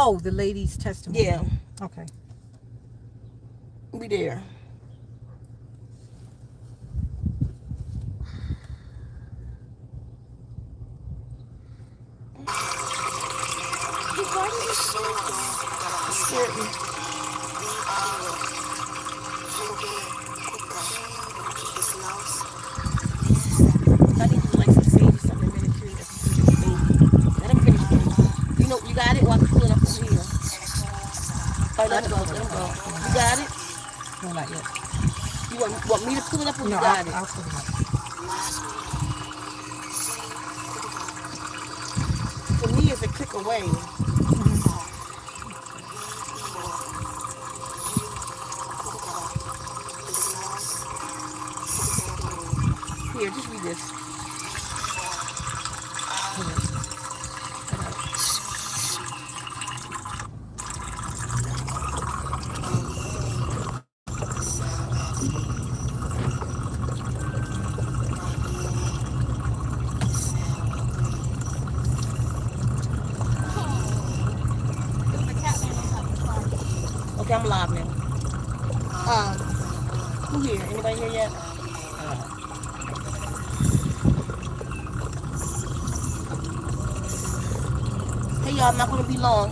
Oh, the lady's testimony. Yeah. Okay. We there. Why did it scared me? I need to like some sage or something in a minute too. Let him finish, baby. You know, you got it? Well, I can pull it up from here. All right, let him go. Let him go. You got it? No, not yet. You want me to pull it up or No, you got it? I'll pull it up. For me, it's a click away. Here, just read this. Okay, I'm live now. Who here? Anybody here yet? Hey y'all, I'm not gonna be long.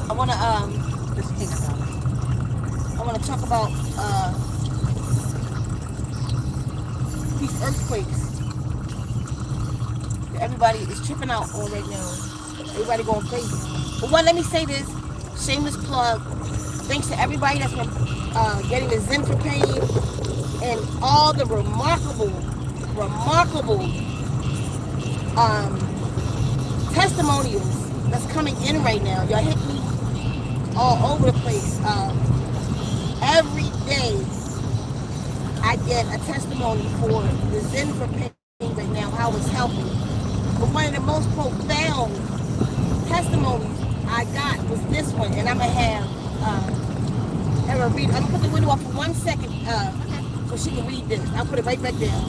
I wanna Just take it down. I wanna talk about these earthquakes. Everybody is tripping out on right now. Everybody going crazy. But one, let me say this. Shameless plug. Thanks to everybody that's been getting the Zen for pain and all the remarkable testimonials that's coming in right now. Y'all hit me all over the place. Every day I get a testimony for the Zen for pain right now, how it's helping. But one of the most profound testimonies I got was this one, and I'm gonna have her read. I'm gonna put the window up for 1 second so she can read this. I'll put it right back down.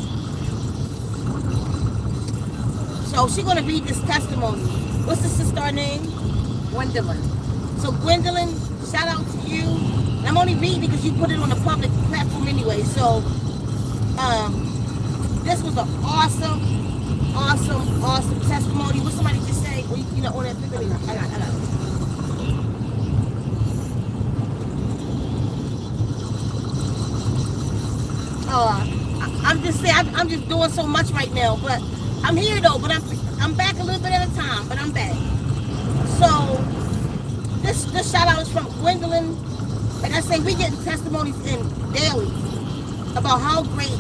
So she's gonna read this testimony. What's the SisStar name? Gwendolyn. So Gwendolyn, shout out to you. And I'm only reading because you put it on the public platform anyway. So this was an awesome testimony. What somebody just say? Well, you know, on that picture. I got it. I'm just saying, I'm just doing so much right now, but I'm here though. But I'm back a little bit at a time, but I'm back. So this shout out is from Gwendolyn. Like I say, we get testimonies in daily about how great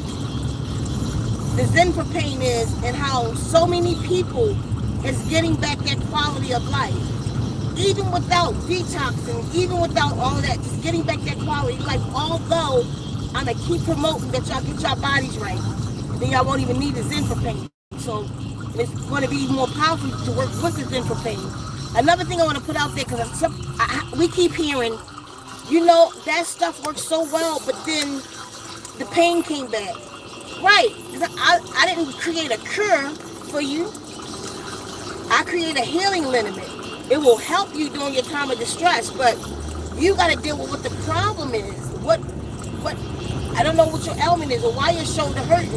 the Zen for pain is and how so many people is getting back their quality of life. Even without detoxing, even without all that, just getting back their quality of life. Although I'm going to keep promoting that y'all get your bodies right, then y'all won't even need the Zen for pain. So it's going to be more powerful to work with the Zen for pain. Another thing I want to put out there, because we keep hearing, you know, that stuff works so well, but then the pain came back. Right. I didn't create a cure for you. I create a healing liniment. It will help you during your time of distress, but you got to deal with what the problem is. What I don't know what your ailment is or why your shoulder hurting.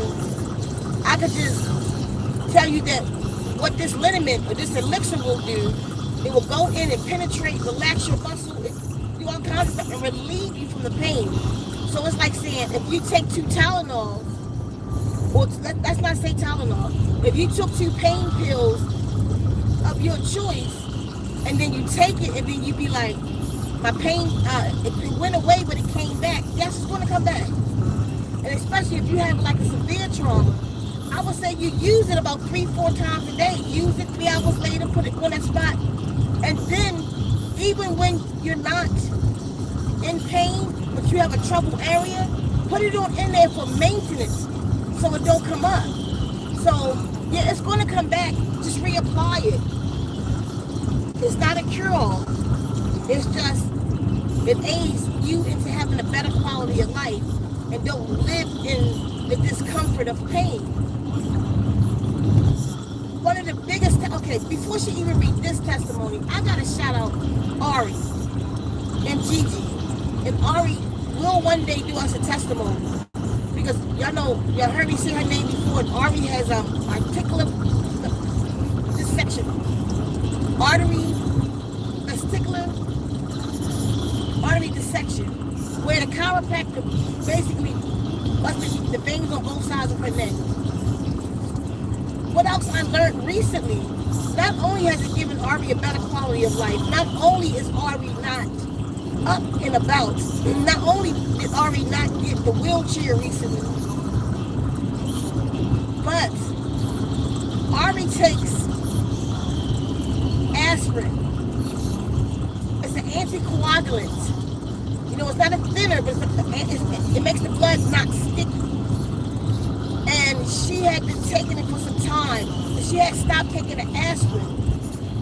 I could just tell you that what this liniment or this elixir will do, it will go in and penetrate, relax your muscle, do all kinds of stuff and relieve you from the pain. So it's like saying if you take 2 Tylenol, or let's not say Tylenol, if you took 2 pain pills of your choice and then you take it and then you be like, my pain, it went away but it came back, yes, it's going to come back. And especially if you have like a severe trauma, I would say you use it about 3-4 times a day. Use it 3 hours later, put it on that spot. And then, even when you're not in pain, but you have a troubled area, put it on in there for maintenance so it don't come up. So, yeah, it's going to come back. Just reapply it. It's not a cure-all. It's just, it aids you into having a better quality of life and don't live in the discomfort of pain. one of the biggest, okay, before she even read this testimony, I got to shout out Ari and Gigi. And Ari will one day do us a testimony. Because y'all know, y'all heard me say her name before, and Ari has articular dissection. Artery dissection. Where the chiropractor basically busted the veins on both sides of her neck. What else I learned recently, not only has it given Ari a better quality of life, not only is Ari not up and about, not only did Ari not get the wheelchair recently, but Ari takes aspirin. It's an anticoagulant. You know, it's not a thinner, but it makes the blood not sticky. And she had been taking it for some time. She had stopped taking the aspirin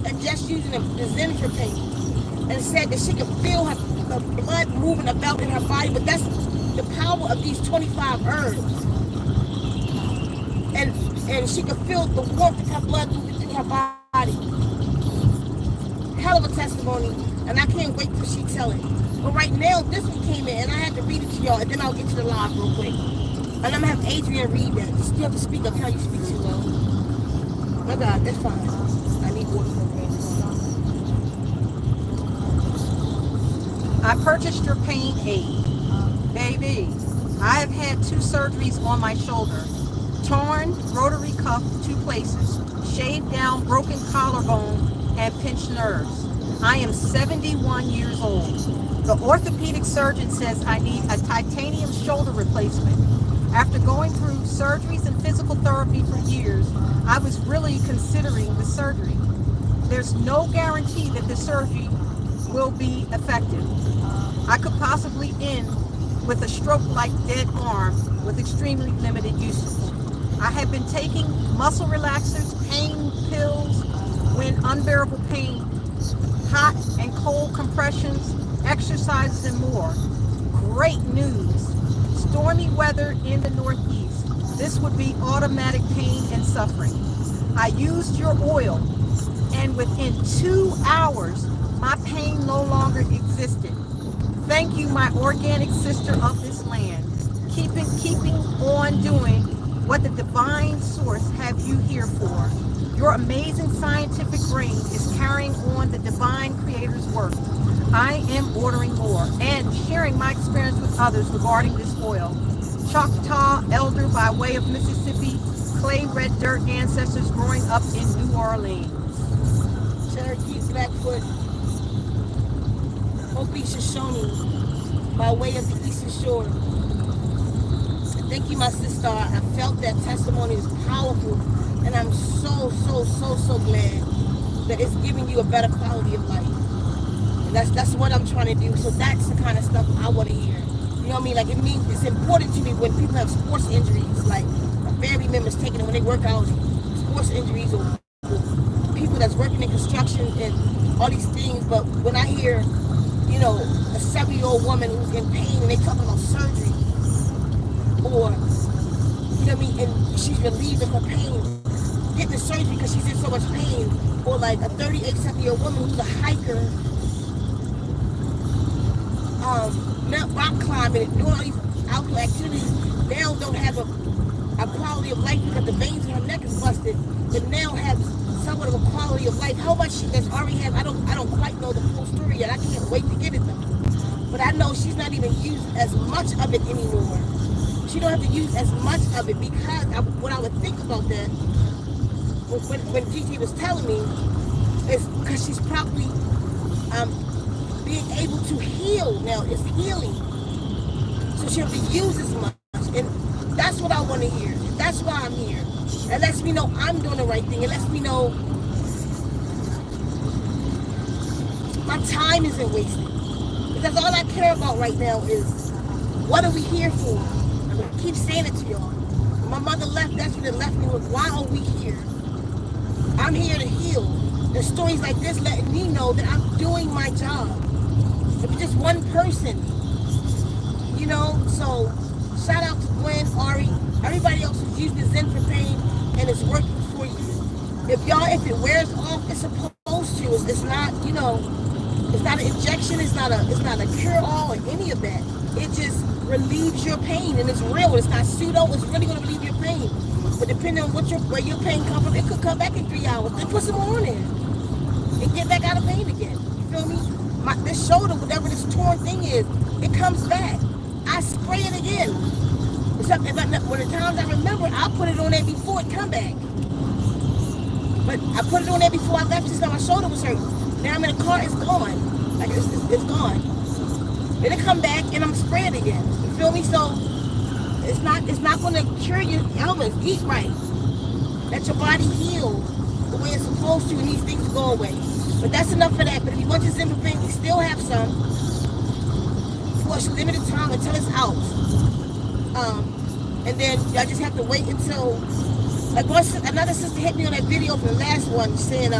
and just using the Zen for pain. And said that she could feel the blood moving about in her body, but that's the power of these 25 herbs. And she could feel the warmth of her blood moving through her body. Hell of a testimony, and I can't wait till she tell it. But right now, this one came in, and I had to read it to y'all, and then I'll get to the live real quick. And I'm going to have Adrian read that. You have to speak up how you speak too low. My God, that's fine. I need water for me. I purchased your pain aid. Baby, I have had 2 surgeries on my shoulder. Torn rotary cuff 2 places, shaved down broken collarbone, and pinched nerves. I am 71 years old. The orthopedic surgeon says I need a titanium shoulder replacement. After going through surgeries and physical therapy for years, I was really considering the surgery. There's no guarantee that the surgery will be effective. I could possibly end with a stroke-like dead arm with extremely limited usage. I have been taking muscle relaxers, pain pills when unbearable pain, hot and cold compressions, exercises, and more. Great news. Stormy weather in the Northeast. This would be automatic pain and suffering. I used your oil, and within 2 hours, my pain no longer existed. Thank you, my organic sister of this land. Keeping on doing what the divine source have you here for. Your amazing scientific brain is carrying on the divine creator's work. I am ordering more and sharing my experience with others regarding this oil. Choctaw elder by way of Mississippi, clay red dirt ancestors growing up in New Orleans. Cherokee Blackfoot, Hopi Shoshone by way of the Eastern Shore. Thank you, my sister. I felt that testimony is powerful, and I'm so glad that it's giving you a better quality of life. And that's what I'm trying to do. So that's the kind of stuff I want to hear. You know what I mean? Like, it means it's important to me when people have sports injuries, like family members taking it when they work out, sports injuries, or people that's working in construction and all these things. But when I hear, you know, a 7-year-old woman who's in pain and they talk about surgery, or, you know what I mean, and she's relieved of her pain, getting the surgery because she's in so much pain, or like a 38-year-old woman who's a hiker, rock climbing and doing all these outdoor activities, now don't have a quality of life because the veins in her neck is busted, but now have somewhat of a quality of life. How much she does already have, I don't quite know the full story yet. I can't wait to get it though. But I know she's not even used as much of it anymore. She don't have to use as much of it because what I would think about that when Gigi was telling me is because she's probably being able to heal now. It's healing. So she don't have to use as much. And that's what I want to hear. That's why I'm here. It lets me know I'm doing the right thing. It lets me know my time isn't wasted. Because all I care about right now is what are we here for? I'm going to keep saying it to y'all. When my mother left, that's what it left me with. Why are we here? I'm here to heal. There's stories like this letting me know that I'm doing my job. If it's just one person, you know, so shout out to Gwen, Ari, everybody else who's used the Zen for pain and it's working for you. If it wears off, it's supposed to. It's not, it's not an injection. It's not a cure-all or any of that. It just relieves your pain, and it's real. It's not pseudo. It's really going to relieve your pain. But depending on where your pain comes from, it could come back in 3 hours. Then put some more on it and get back out of pain again. You feel me? This shoulder, whatever this torn thing is, it comes back. I spray it again. When the times I remember, I put it on there before it come back. But I put it on there before I left just now my shoulder was hurting. Now I'm in the car, it's gone. Like it's gone. Then it come back and I'm spraying again. You feel me? So it's not gonna cure your ailments. Eat right. Let your body heal the way it's supposed to and these things go away. But that's enough for that. But if you want your Zen pain, we still have some for a limited time until it's out. And then y'all just have to wait until, like another sister hit me on that video from the last one saying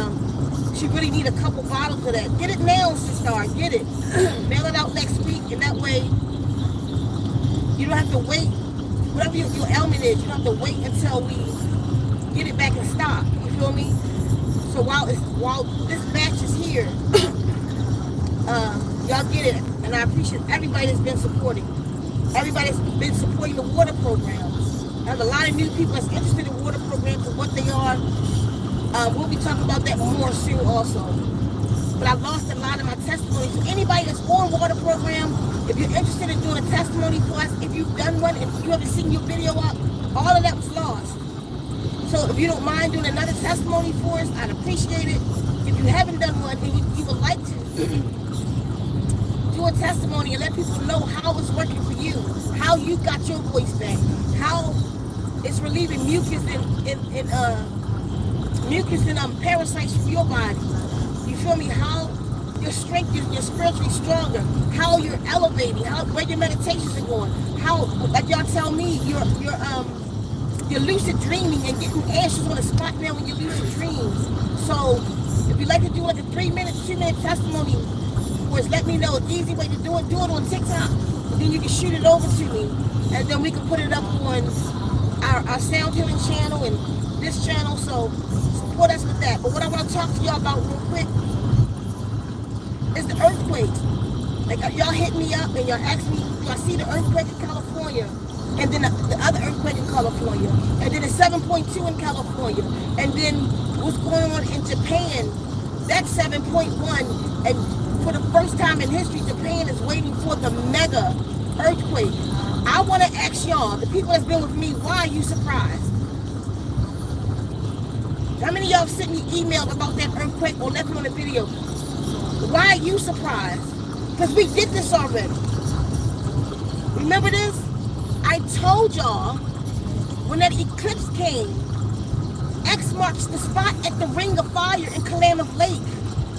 she really need a couple bottles of that. Get it now, SisStar. Get it. Mail it out next week, and that way you don't have to wait. Whatever your ailment is, you don't have to wait until we get it back in stock. You feel me? So while this batch is here, y'all get it, and I appreciate everybody that's been supporting. Everybody's been supporting the water programs. There's a lot of new people that's interested in water programs and what they are. We'll be talking about that more soon also. But I lost a lot of my testimonies. So anybody that's on water program, if you're interested in doing a testimony for us, if you've done one, if you haven't seen your video up, all of that was lost. So if you don't mind doing another testimony for us, I'd appreciate it. If you haven't done one and you would like to, do a testimony and let people know how it's working for you, how you got your voice back, how it's relieving mucus and parasites from your body. You feel me? How your strength, you're spiritually stronger, how you're elevating, where your meditations are going, how, like y'all tell me, you're lucid dreaming and getting answers on the spot now when you lucid dreams. So if you'd like to do like a 3-minute, 2-minute testimony, let me know an easy way to do it on TikTok. And then you can shoot it over to me. And then we can put it up on our sound healing channel and this channel. So support us with that. But what I want to talk to y'all about real quick is the earthquakes. Like y'all hit me up and y'all ask me, do I see the earthquake in California? And then the other earthquake in California. And then the 7.2 in California. And then what's going on in Japan, that's 7.1. And for the first time in history, Japan is waiting for the mega earthquake. I want to ask y'all, the people that's been with me, why are you surprised? How many of y'all sent me emails about that earthquake or left me on the video? Why are you surprised? Because we did this already. Remember this? I told y'all when that eclipse came, X marks the spot at the Ring of Fire in Klamath Lake.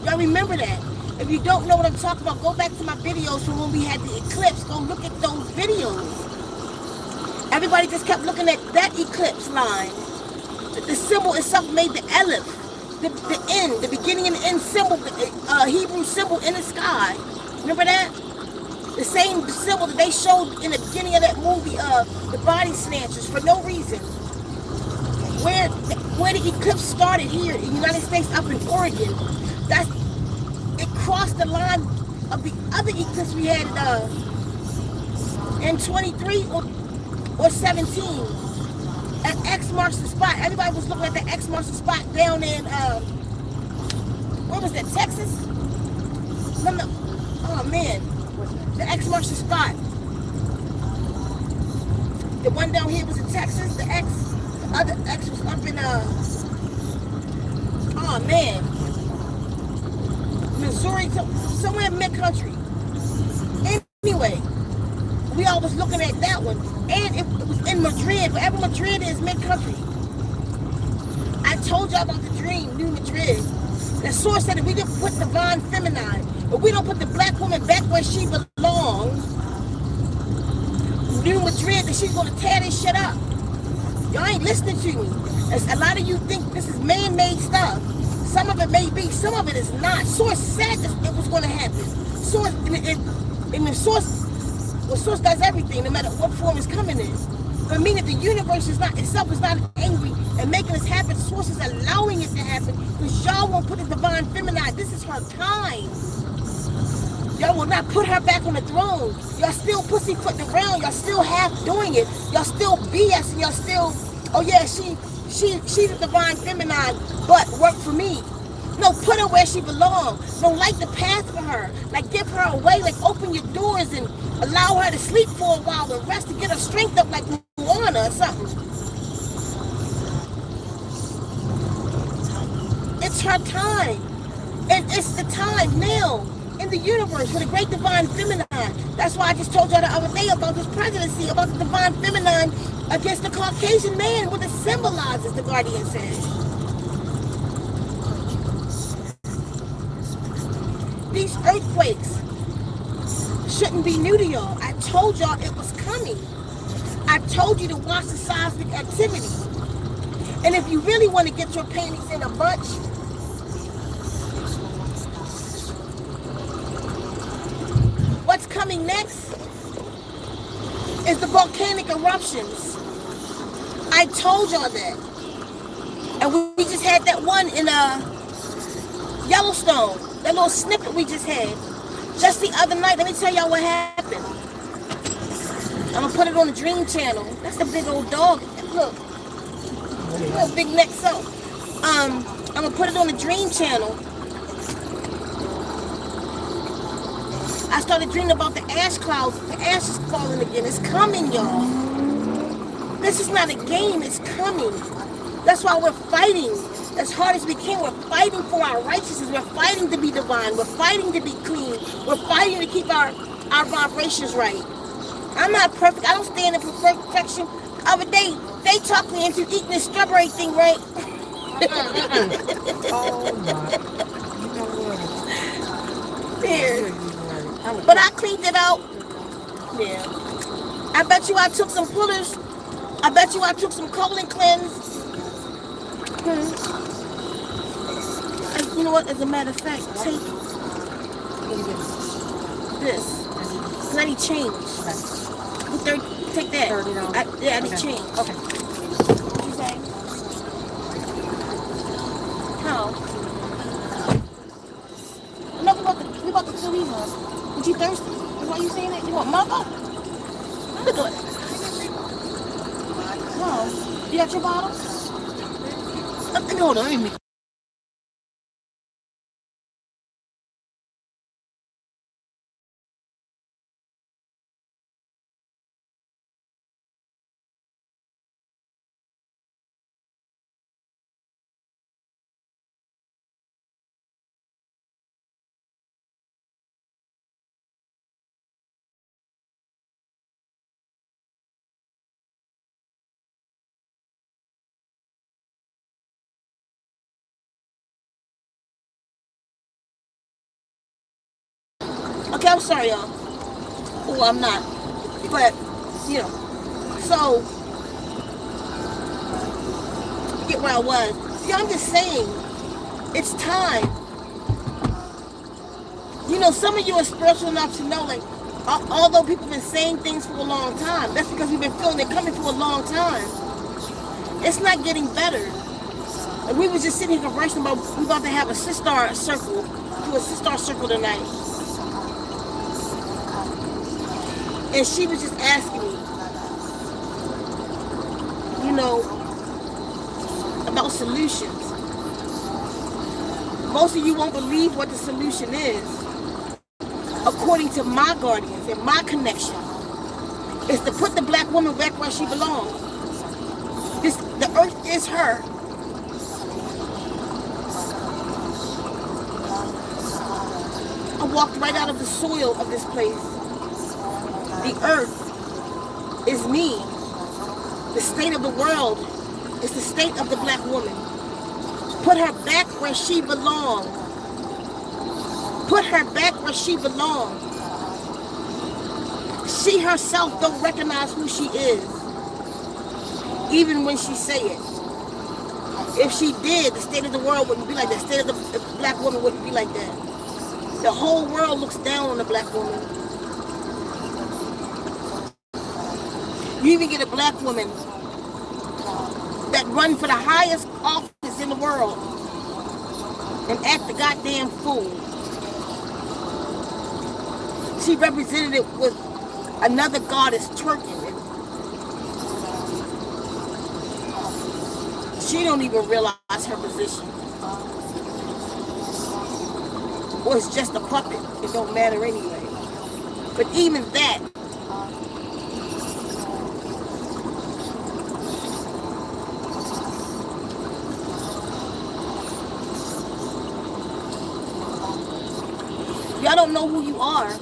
Y'all remember that? If you don't know what I'm talking about, go back to my videos from when we had the eclipse. Go look at those videos. Everybody just kept looking at that eclipse line. The symbol itself made the Aleph, the end, the beginning and the end symbol, the Hebrew symbol in the sky. Remember that? The same symbol that they showed in the beginning of that movie, The Body Snatchers, for no reason. Where the eclipse started here in the United States, up in Oregon, it crossed the line of the other eclipse we had in 23 or 17. And X marks the spot. Everybody was looking at the X marks the spot down in, where was that, Texas? No, oh man, the X marks the spot. The one down here was in Texas, the other X was up in, oh man, Missouri, somewhere in mid-country. Anyway, we all was looking at that one. And it was in Madrid. Wherever Madrid is, mid-country. I told y'all about the dream, New Madrid. The source said that we didn't put divine feminine, but we don't put the black woman back where she belongs. New Madrid, that she's going to tear this shit up. Y'all ain't listening to me. A lot of you think this is man-made stuff. Some of it may be, some of it is not. Source said it was going to happen. Source, and the source, well, source does everything, no matter what form it's coming in. But meaning the universe is not itself is not angry and making this happen. Source is allowing it to happen because y'all won't put the divine feminine. This is her time. Y'all will not put her back on the throne. Y'all still pussyfooting around. Y'all still half doing it. Y'all still BSing. Y'all still, oh yeah, she's a divine feminine, but work for me. No, put her where she belongs. No, light the path for her. Like give her away. Like open your doors and allow her to sleep for a while and rest to get her strength up like Luana or something. It's her time. And it's the time now in the universe for the great divine feminine. That's why I just told y'all the other day about this presidency, about the divine feminine against the Caucasian man, what it symbolizes, the Guardian says. These earthquakes shouldn't be new to y'all. I told y'all it was coming. I told you to watch the seismic activity. And if you really want to get your panties in a bunch, what's coming next is the volcanic eruptions. I told y'all that. And we just had that one in Yellowstone. That little snippet we just had. Just the other night, let me tell y'all what happened. I'm going to put it on the Dream Channel. That's a big old dog. Look. Little big neck so. I'm going to put it on the Dream Channel. I started dreaming about the ash clouds. The ash is falling again. It's coming, y'all. This is not a game. It's coming. That's why we're fighting as hard as we can. We're fighting for our righteousness. We're fighting to be divine. We're fighting to be clean. We're fighting to keep our vibrations right. I'm not perfect. I don't stand in perfection. The other day, they talked me into eating this strawberry thing, right? Oh my. You know what? Yeah. But I cleaned it out. Yeah. I bet you I took some pullers. I bet you I took some colon cleanse. And you know what? As a matter of fact, take this. Cause I need change. Take that. I need change. Okay. What you say? How? No, we about to fill these up. But you thirsty? Is why you saying that? You want mother? Look at it. No. You got your bottle? Hold on. Okay, I'm sorry, y'all. Well, I'm not. But, you know. So, get where I was. See, I'm just saying, it's time. You know, some of you are spiritual enough to know, like, although people have been saying things for a long time, that's because we've been feeling it coming for a long time. It's not getting better. And we was just sitting here conversing about, we're about to have a SisStar circle, do a SisStar circle tonight. And she was just asking me, you know, about solutions. Most of you won't believe what the solution is. According to my guardians and my connection, is to put the black woman back where she belongs. The earth is her. I walked right out of the soil of this place. The earth is me. The state of the world is the state of the black woman. Put her back where she belongs. Put her back where she belongs. She herself don't recognize who she is, even when she say it. If she did, the state of the world wouldn't be like that. The state of the black woman wouldn't be like that. The whole world looks down on the black woman. You even get a black woman that run for the highest office in the world and act the goddamn fool. She represented it with another goddess twerking. She don't even realize her position. Or it's just a puppet. It don't matter anyway. But even that, y'all don't know who you are,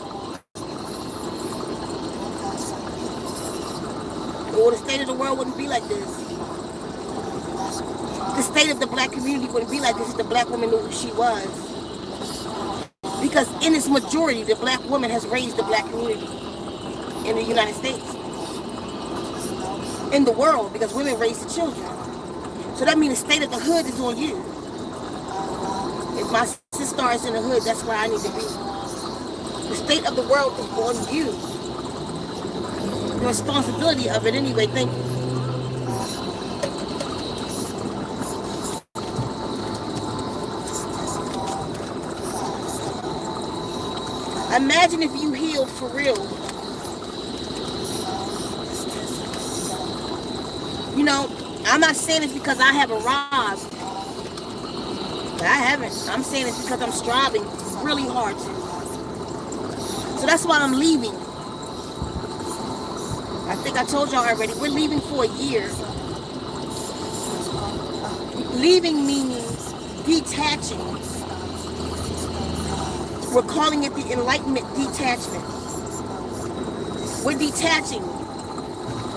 or the state of the world wouldn't be like this. The state of the black community wouldn't be like this if the black woman knew who she was. Because in its majority, the black woman has raised the black community in the United States. In the world, because women raise the children. So that means the state of the hood is on you. If my SisStar is in the hood, that's where I need to be. The state of the world is on you. The responsibility of it anyway, thank you. Imagine if you healed for real. You know, I'm not saying it's because I have arrived. I haven't. I'm saying it's because I'm striving really hard to. So that's why I'm leaving. I think I told y'all already. We're leaving for a year. Leaving means detaching. We're calling it the enlightenment detachment. We're detaching.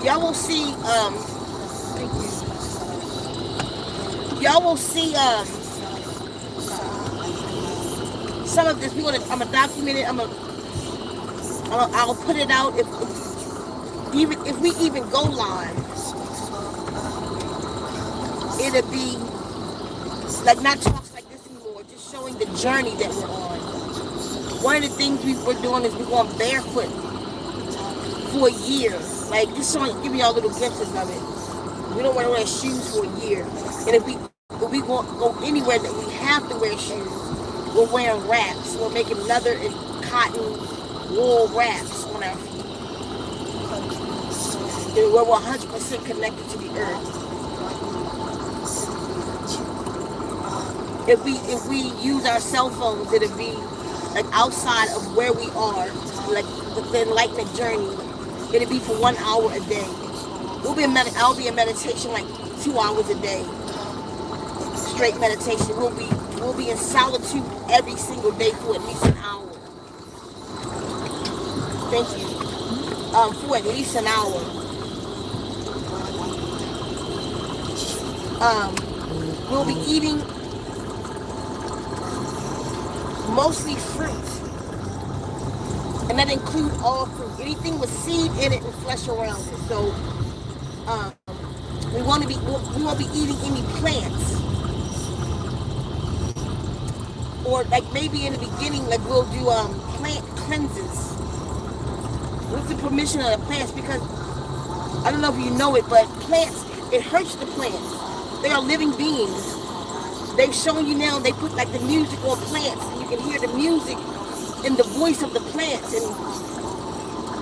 Y'all will see, thank you. Y'all will see some of this. I'm gonna document it. I'll put it out if we even go live. It'll be like not talks like this anymore, just showing the journey that we're on. One of the things we're doing is we're going barefoot for a year. Like, just showing, giving y'all little glimpses of it. We don't want to wear shoes for a year. And if we go anywhere that we have to wear shoes, we're wearing wraps. We're making leather and cotton wool wraps on our feet. And we're 100% connected to the earth. If we use our cell phones, it'll be like outside of where we are, like the enlightenment journey. It'll be for 1 hour a day. I'll be in meditation like 2 hours a day. Straight meditation. We'll be in solitude every single day for at least an hour. Thank you. For at least an hour. We'll be eating mostly fruit, and that includes all fruit, anything with seed in it and flesh around it. So we won't be eating any plants, or like maybe in the beginning, like we'll do plant cleanses with the permission of the plants, because I don't know if you know it, but plants, it hurts the plants. They are living beings. They've shown you now, they put like the music on plants, and you can hear the music in the voice of the plants, and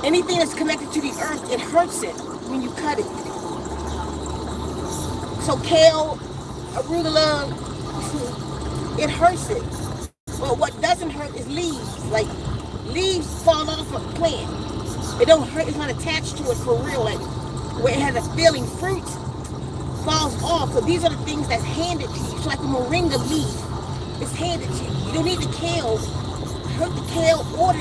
anything that's connected to the earth, it hurts it when you cut it. So kale, arugula, it hurts it. But what doesn't hurt is leaves. Like, leaves fall off a plant. It don't hurt, it's not attached to it for real. Like, where it has a feeling, fruit falls off. So these are the things that's handed to you. So like the moringa leaf is handed to you. You don't need the kale, hurt the kale or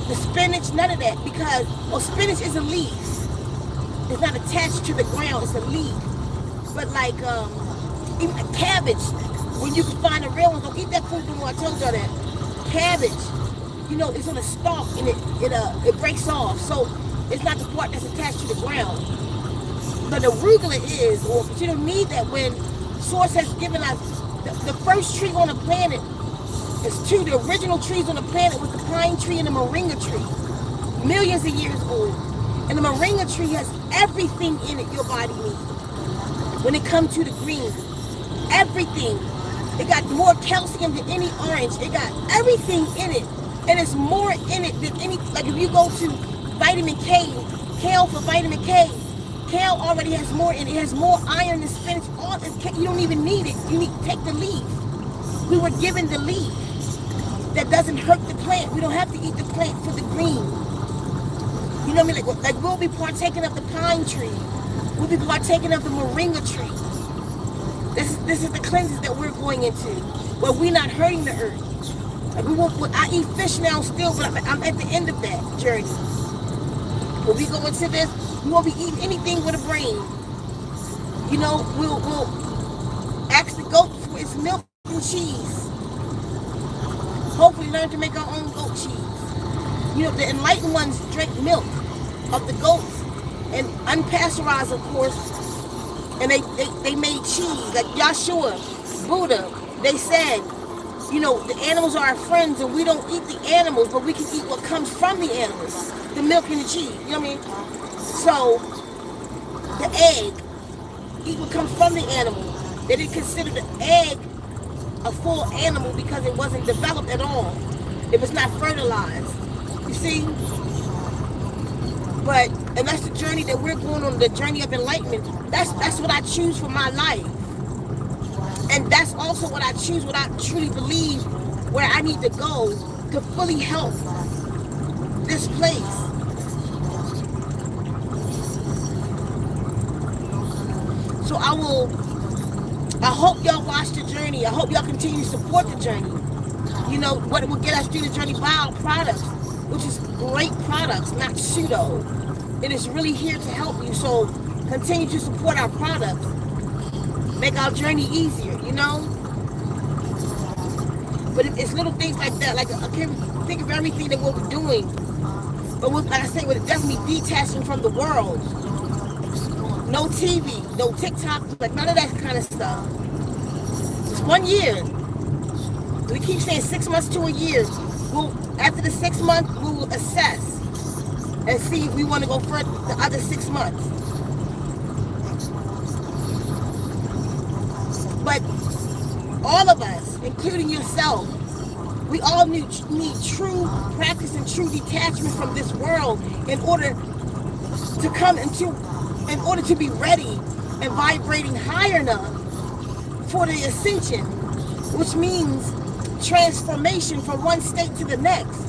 the spinach, none of that, because spinach is a leaf. It's not attached to the ground, it's a leaf. But like even a cabbage, when you can find the real ones, don't eat that food no more. I told y'all that. Cabbage, you know, it's on a stalk and it breaks off. So it's not the part that's attached to the ground. But the arugula is, but you don't need that when Source has given us the first tree on the planet. It's the original trees on the planet was the pine tree and the moringa tree. Millions of years old. And the moringa tree has everything in it your body needs. When it comes to the green, everything. It got more calcium than any orange. It got everything in it. And it's more in it than any, like if you go to vitamin K, kale for vitamin K, kale already has more in it. It has more iron than spinach. All this, you don't even need it. You need to take the leaf. We were given the leaf. That doesn't hurt the plant. We don't have to eat the plant for the green. You know what I mean? Like we'll be partaking of the pine tree. We'll be partaking of the moringa tree. This is the cleanses that we're going into, where we're not hurting the earth. Like I eat fish now still, but I'm at the end of that journey. When we go into this, we won't be eating anything with a brain. You know, we'll ask the goat for its milk and cheese. Hopefully learn to make our own goat cheese. You know, the enlightened ones drink milk of the goats and unpasteurized, of course, and they made cheese. Like Yahshua, Buddha, they said, you know, the animals are our friends and we don't eat the animals, but we can eat what comes from the animals, the milk and the cheese. You know what I mean? So the egg, eat what comes from the animal. They didn't consider the egg a full animal because it wasn't developed at all. It was not fertilized. You see? And that's the journey that we're going on, the journey of enlightenment. That's what I choose for my life. And that's also what I choose, what I truly believe, where I need to go to fully help this place. So I hope y'all watch the journey. I hope y'all continue to support the journey. You know, what will get us through the journey by our products, which is great products, not pseudo. It is really here to help you. So continue to support our products. Make our journey easier, you know? But it's little things like that. Like, I can't think of everything that we're doing. But like I say, we're definitely detaching from the world. No TV, no TikTok, like none of that kind of stuff. It's 1 year. We keep saying 6 months to a year. After the 6 months, we will assess and see if we want to go for the other 6 months. But all of us, including yourself, we all need true practice and true detachment from this world in order to be ready and vibrating high enough for the ascension, which means transformation from one state to the next,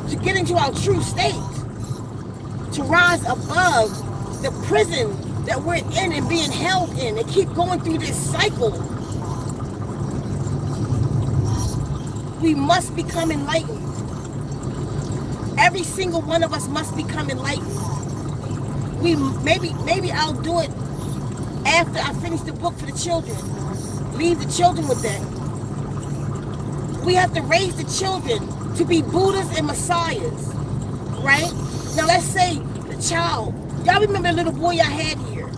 to get into our true state, to rise above the prison that we're in and being held in, and keep going through this cycle. We must become enlightened. Every single one of us must become enlightened. Maybe I'll do it after I finish the book for the children. Leave the children with that. We have to raise the children to be Buddhas and Messiahs, right? Now let's say the child. Y'all remember the little boy I had here?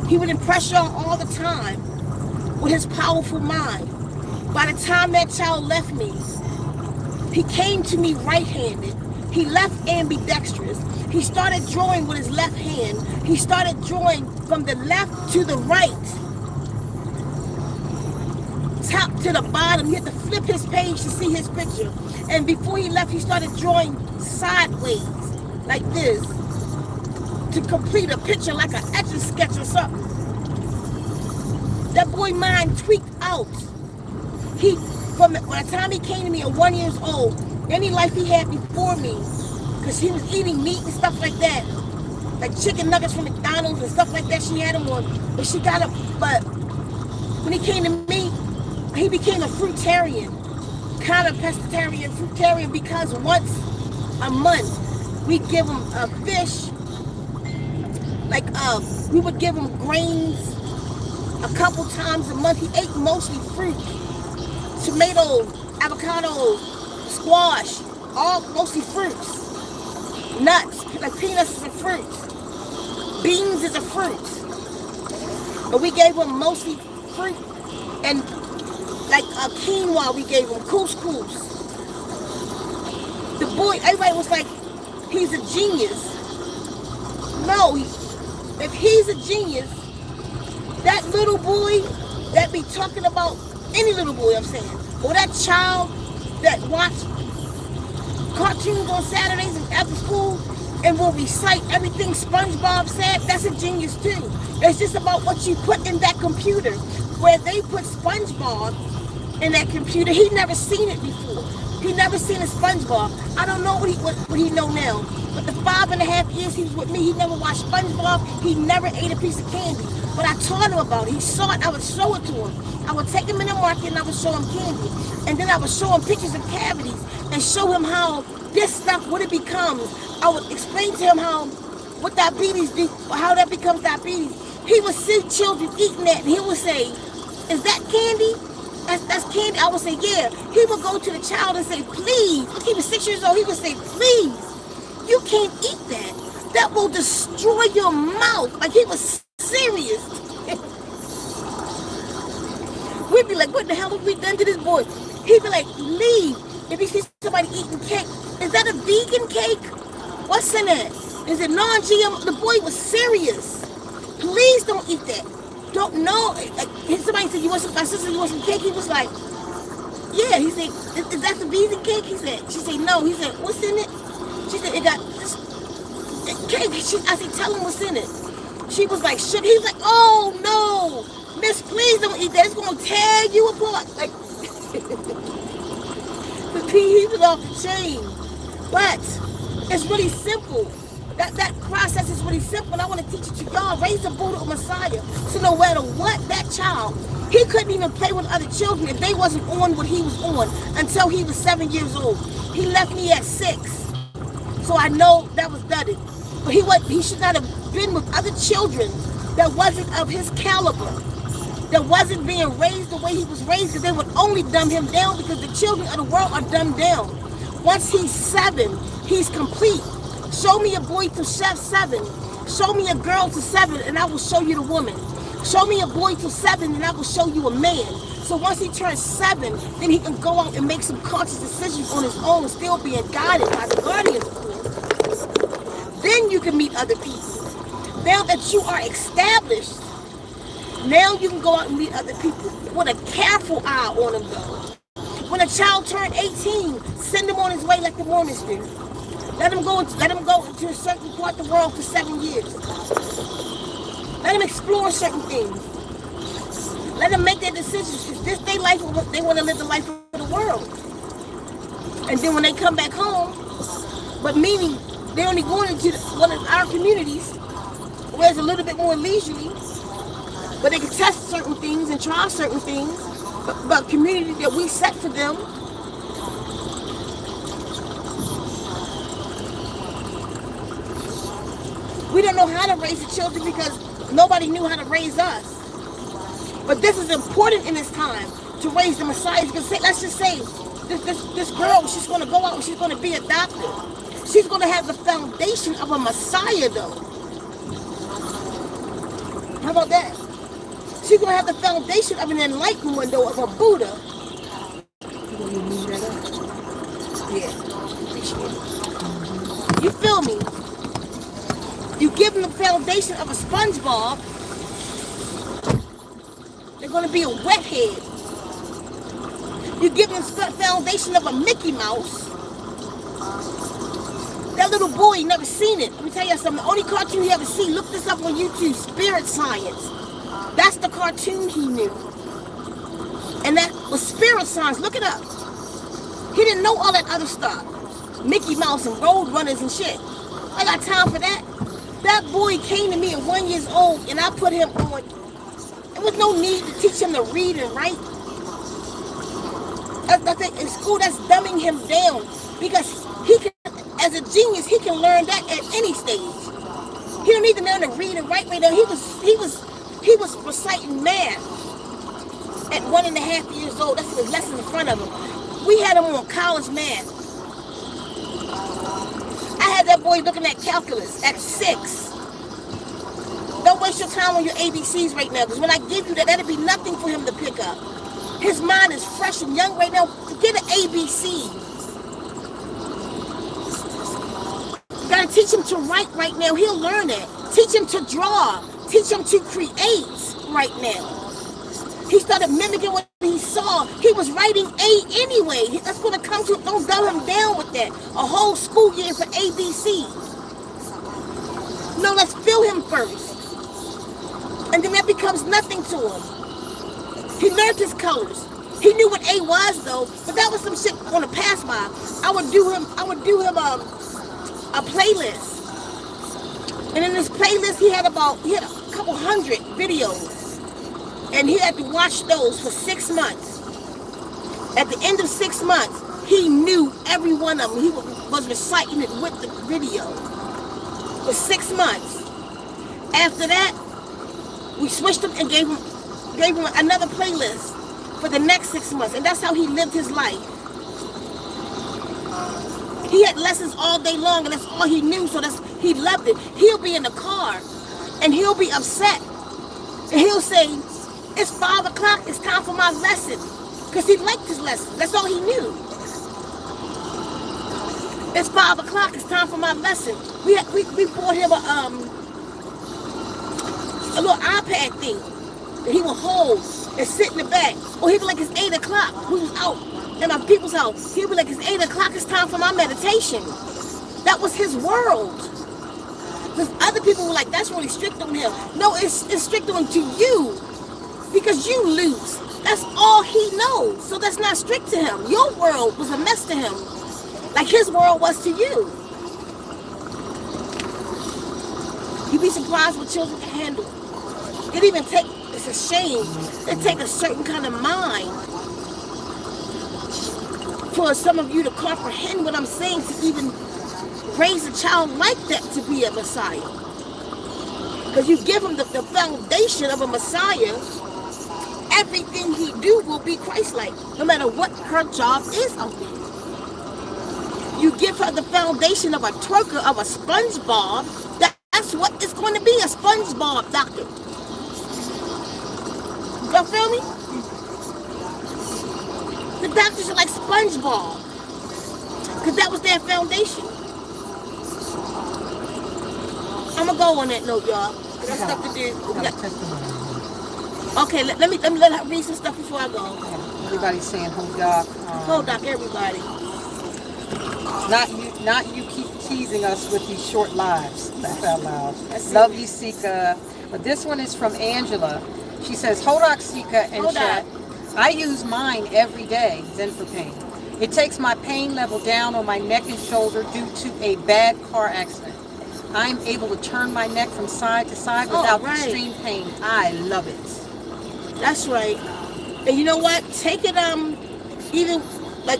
He would impress y'all all the time with his powerful mind. By the time that child left me, he came to me right-handed. He left ambidextrous. He started drawing with his left hand. He started drawing from the left to the right. Top to the bottom. He had to flip his page to see his picture. And before he left, he started drawing sideways, like this, to complete a picture like an etch-a-sketch or something. That boy mind tweaked out. By the time he came to me at 1 year old, any life he had before me, because he was eating meat and stuff like that, like chicken nuggets from McDonald's and stuff like that, she had him on, but she got up. But when he came to me, he became a fruitarian, kind of pescatarian, fruitarian, because once a month we give him a fish, like we would give him grains a couple times a month. He ate mostly fruit, tomatoes, avocados, squash, all mostly fruits. Nuts, like peanuts is a fruit. Beans is a fruit. But we gave him mostly fruit, and like quinoa we gave him, couscous. The boy, everybody was like, he's a genius. No, if he's a genius, that little boy that be talking about, any little boy I'm saying, or that child that watch cartoons on Saturdays and after school and will recite everything SpongeBob said, that's a genius too. It's just about what you put in that computer. Where they put SpongeBob in that computer, he never seen it before. He never seen a SpongeBob. I don't know what he know now. But the 5.5 years he was with me, he never watched SpongeBob. He never ate a piece of candy. But I taught him about it. He saw it. I would show it to him. I would take him in the market and I would show him candy. And then I would show him pictures of cavities and show him how this stuff, what it becomes. I would explain to him what diabetes do, or how that becomes diabetes. He would see children eating that and he would say, is that candy? That's candy. I would say, yeah. He would go to the child and say, please. Look, he was 6 years old. He would say, please, you can't eat that. That will destroy your mouth. Like, he was serious. We'd be like, what the hell have we done to this boy? He'd be like, leave. If he sees somebody eating cake, is that a vegan cake? What's in it? Is it non-GM? The boy was serious. Please don't eat that. Don't know. Somebody said, my sister, you want some cake? He was like, yeah. He said, is that the vegan cake? He said, she said, no. He said, what's in it? She said, it got this cake. I said, tell him what's in it. She was like, shook. He was like, oh no, miss, please don't eat that. It's going to tear you apart. Like, he was all ashamed. But it's really simple. That process is really simple, and I want to teach it to y'all. Raise a Buddha or Messiah. So no matter what, that child, he couldn't even play with other children if they wasn't on what he was on until he was 7 years old. He left me at 6. So I know that was done. But he should not have been with other children that wasn't of his caliber, that wasn't being raised the way he was raised, because they would only dumb him down, because the children of the world are dumbed down. Once he's 7, he's complete. Show me a boy to 7. Show me a girl to 7, and I will show you the woman. Show me a boy to 7, and I will show you a man. So once he turns 7, then he can go out and make some conscious decisions on his own, still being guided by the guardians, of course. Then you can meet other people. Now that you are established, now you can go out and meet other people with a careful eye on them, though. When a child turned 18, send him on his way like the Mormons do. Let him go into a certain part of the world for 7 years. Let him explore certain things. Let them make their decisions. If this their life, they want to live the life of the world. And then when they come back home, but meaning they're only going into one of our communities where it's a little bit more leisurely, but they can test certain things and try certain things. But community that we set for them, we don't know how to raise the children because nobody knew how to raise us. But this is important in this time to raise the Messiahs. Because let's just say this girl, she's going to go out and she's going to be adopted. She's going to have the foundation of a Messiah, though. How about that? She's going to have the foundation of an enlightenment window, of a Buddha. Yeah. You feel me? You give them the foundation of a SpongeBob, they're going to be a wet head. You give them the foundation of a Mickey Mouse, that little boy never seen it. Let me tell you something. The only cartoon he ever seen, look this up on YouTube, Spirit Science. That's the cartoon he knew. And that was Spirit Science. Look it up. He didn't know all that other stuff. Mickey Mouse and Road Runners and shit. I got time for that. That boy came to me at 1 year old and I put him on. There was no need to teach him to read and write. I think in school that's dumbing him down, because he can, as a genius, he can learn that at any stage. He don't need to learn to read and write right now. He was reciting math at 1.5 years old. That's his lesson in front of him. We had him on college math. I had that boy looking at calculus at 6. Don't waste your time on your ABCs right now, because when I give you that, that'll be nothing for him to pick up. His mind is fresh and young right now. Forget an ABC. teach him to write right now. He'll learn it. Teach him to draw. Teach him to create right now. He started mimicking what he saw. He was writing A anyway. That's going to come to, don't dumb him down with that. A whole school year for ABC. No, let's fill him first. And then that becomes nothing to him. He learned his colors. He knew what A was though, but that was some shit on the pass by. I would do him a playlist. And in this playlist he had a couple hundred videos. And he had to watch those for 6 months. At the end of 6 months, he knew every one of them. He was reciting it with the video for 6 months. After that, we switched him and gave him another playlist for the next 6 months. And that's how he lived his life. He had lessons all day long, and that's all he knew, so he loved it. He'll be in the car, and he'll be upset. And he'll say, it's 5 o'clock, it's time for my lesson. Because he liked his lesson. That's all he knew. It's 5 o'clock, it's time for my lesson. We bought him a little iPad thing that he would hold and sit in the back. Or he'd be like, it's 8 o'clock. We was out at my people's house. He'd be like, it's 8 o'clock, it's time for my meditation. That was his world. Because other people were like, that's really strict on him. No, it's strict on to you. Because you lose. That's all he knows. So that's not strict to him. Your world was a mess to him. Like his world was to you. You'd be surprised what children can handle. It even take, it's a shame, it take a certain kind of mind for some of you to comprehend what I'm saying, to even raise a child like that to be a Messiah. Because you give him the foundation of a Messiah, everything he do will be Christ-like, no matter what her job is out there. You give her the foundation of a twerker, of a SpongeBob, that's what it's going to be, a SpongeBob doctor. Y'all feel me? The doctors are like SpongeBob, because that was their foundation. I'm going to go on that note, y'all. I got stuff to do. Okay, let me let her read some stuff before I go. Everybody's saying Hodak. Hodak, everybody. Not you keep teasing us with these short lives. Laugh out loud. Love you, Ceka. But this one is from Angela. She says, Hodak, Ceka, and chat. I use mine every day, Zen for Pain. It takes my pain level down on my neck and shoulder due to a bad car accident. I'm able to turn my neck from side to side without extreme pain. I love it. That's right. And you know what? Take it even like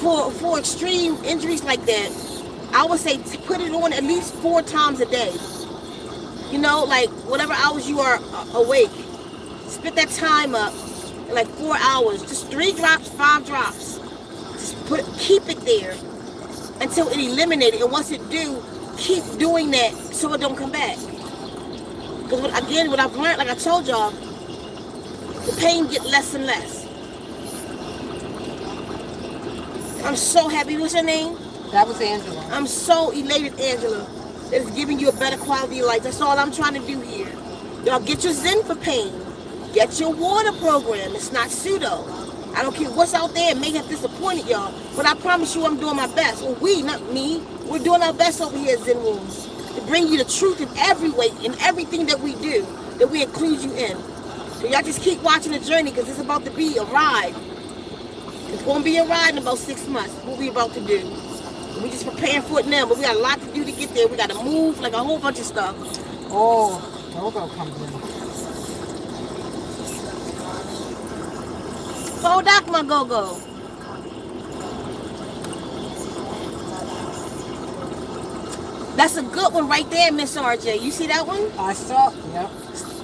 for extreme injuries like that, I would say put it on at least 4 times a day. You know, like whatever hours you are awake, split that time up in like 4 hours. Just 3 drops, 5 drops. Just keep it there until it eliminated. And once it do, keep doing that so it don't come back. Because again, what I've learned, like I told y'all, the pain get less and less. I'm so happy. What's your name? That was Angela. I'm so elated, Angela. That it's giving you a better quality of life. That's all I'm trying to do here. Y'all get your Zen for Pain. Get your water program. It's not pseudo. I don't care what's out there. It may have disappointed y'all, but I promise you I'm doing my best. Well, we, not me. We're doing our best over here at Zen Wombs to bring you the truth in every way, in everything that we do, that we include you in. So y'all just keep watching the journey, because it's about to be a ride. It's going to be a ride in about 6 months, what we about to do. We just preparing for it now, but we got a lot to do to get there. We got to move, like a whole bunch of stuff. Oh, Gogo comes in. Hold up, my Gogo. That's a good one right there, Miss RJ. You see that one? I saw, yep.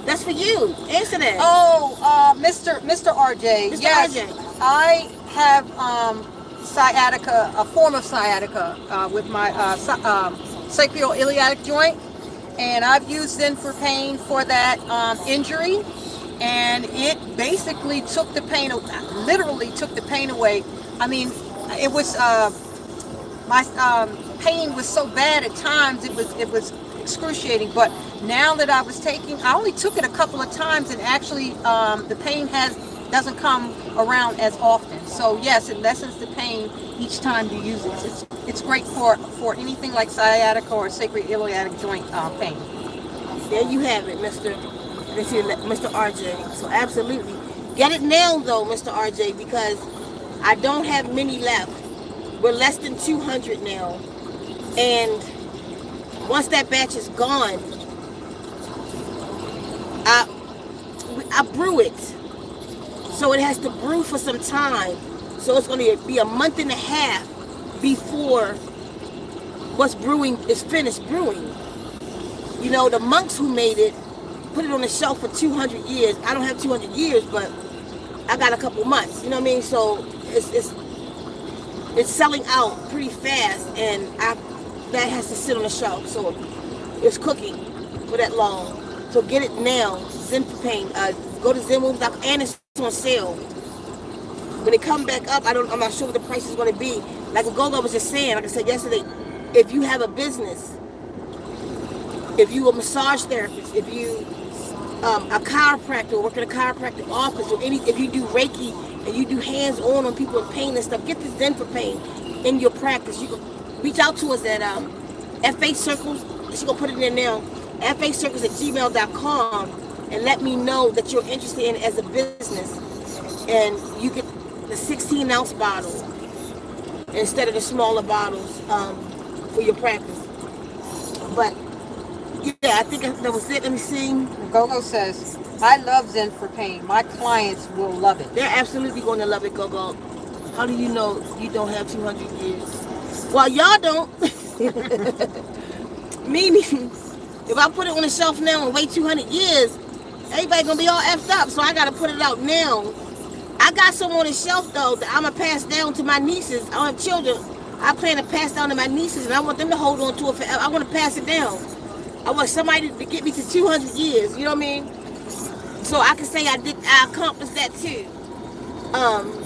That's for you. Answer that. Oh, Mr. RJ. Mr. Yes, RJ. I have sciatica, a form of sciatica with my sacroiliac joint, and I've used Zen for Pain for that injury, and it basically took the pain, literally took the pain away. I mean, it was my pain was so bad at times, it was excruciating. But now that I was taking, I only took it a couple of times, and actually the pain doesn't come around as often. So yes, it lessens the pain each time you use it. It's great for anything like sciatica or sacroiliac joint pain. There you have it, Mr. RJ. So absolutely. Get it now though, Mr. RJ, because I don't have many left. We're less than 200 now. And once that batch is gone, I brew it. So it has to brew for some time. So it's going to be a month and a half before what's brewing is finished brewing. You know, the monks who made it put it on the shelf for 200 years. I don't have 200 years, but I got a couple months. You know what I mean? So it's selling out pretty fast, and that has to sit on the shelf. So it's cooking for that long. So get it now. Zen for Pain. Go to ZenWombs.com, and it's on sale. When it comes back up, I'm not sure what the price is going to be. Like Gogo was just saying, like I said yesterday, if you have a business, if you a massage therapist, if you a chiropractor, work in a chiropractic office, or if you do Reiki and you do hands-on people in pain and stuff, get the Zen for Pain in your practice. You can reach out to us at FA Circles. She's going to put it in now. FACircles@gmail.com, and let me know that you're interested in it as a business. And you get the 16-ounce bottle instead of the smaller bottles for your practice. But yeah, I think that was it. Let me see. Gogo says, I love Zen for Pain. My clients will love it. They're absolutely going to love it, Gogo. How do you know you don't have 200 years? Well, y'all don't. Meaning, if I put it on the shelf now and wait 200 years, everybody going to be all effed up. So I got to put it out now. I got some on the shelf, though, that I'm going to pass down to my nieces. I don't have children. I plan to pass down to my nieces, and I want them to hold on to it forever. I want to pass it down. I want somebody to get me to 200 years, you know what I mean? So I can say I accomplished that too.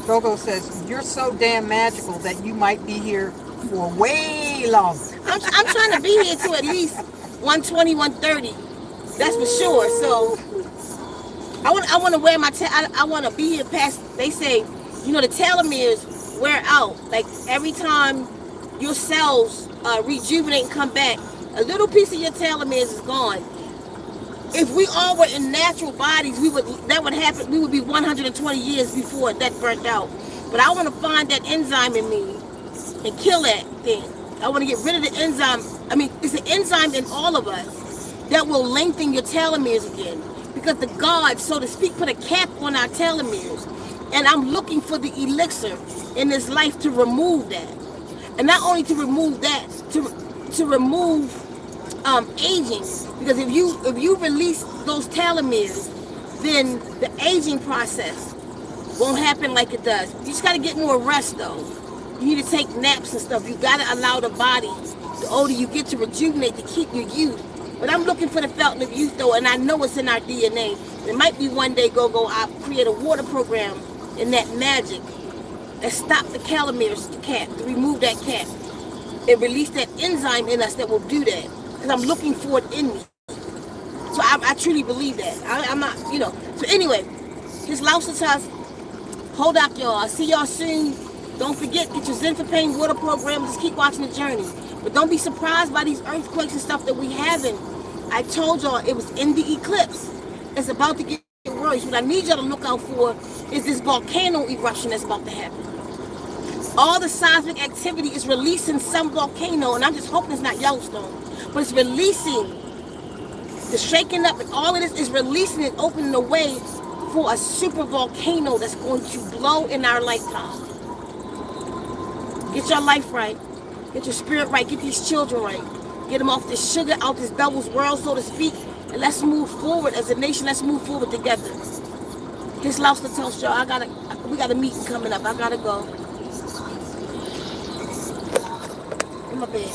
Gogo says, you're so damn magical that you might be here for way longer. I'm trying to be here to at least 120, 130. That's for sure. So I want to wear my I want to be here past, they say, you know, the telomeres wear out. Like every time your cells rejuvenate and come back, a little piece of your telomeres is gone. If we all were in natural bodies, that would happen. We would be 120 years before that burnt out. But I want to find that enzyme in me and kill that thing. I want to get rid of the enzyme. I mean, it's an enzyme in all of us that will lengthen your telomeres again. Because the gods, so to speak, put a cap on our telomeres. And I'm looking for the elixir in this life to remove that. And not only to remove that, to remove aging, because if you release those telomeres, then the aging process won't happen like it does. You just got to get more rest though. You need to take naps and stuff. You got to allow the body, the older you get, to rejuvenate, to keep your youth. But I'm looking for the fountain of youth though, and I know it's in our DNA. It might be one day I'll create a water program in that magic and stop the telomeres cap, to remove that cap and release that enzyme in us that will do that. Because I'm looking for it in me. So I truly believe that. I'm not, you know. So anyway, his Lausitas, hold out y'all. I'll see y'all soon. Don't forget, get your Zen for Pain water program. Just keep watching the journey. But don't be surprised by these earthquakes and stuff that we having. I told y'all it was in the eclipse. It's about to get worse. What I need y'all to look out for is this volcano eruption that's about to happen. All the seismic activity is releasing some volcano, and I'm just hoping it's not Yellowstone, but it's releasing, the shaking up, and all of this is releasing and opening the way for a super volcano that's going to blow in our lifetime. Get your life right. Get your spirit right. Get these children right. Get them off this sugar, out this devil's world, so to speak, and let's move forward as a nation. Let's move forward together. His lost to tell y'all. We got a meeting coming up. I gotta go. In my bed.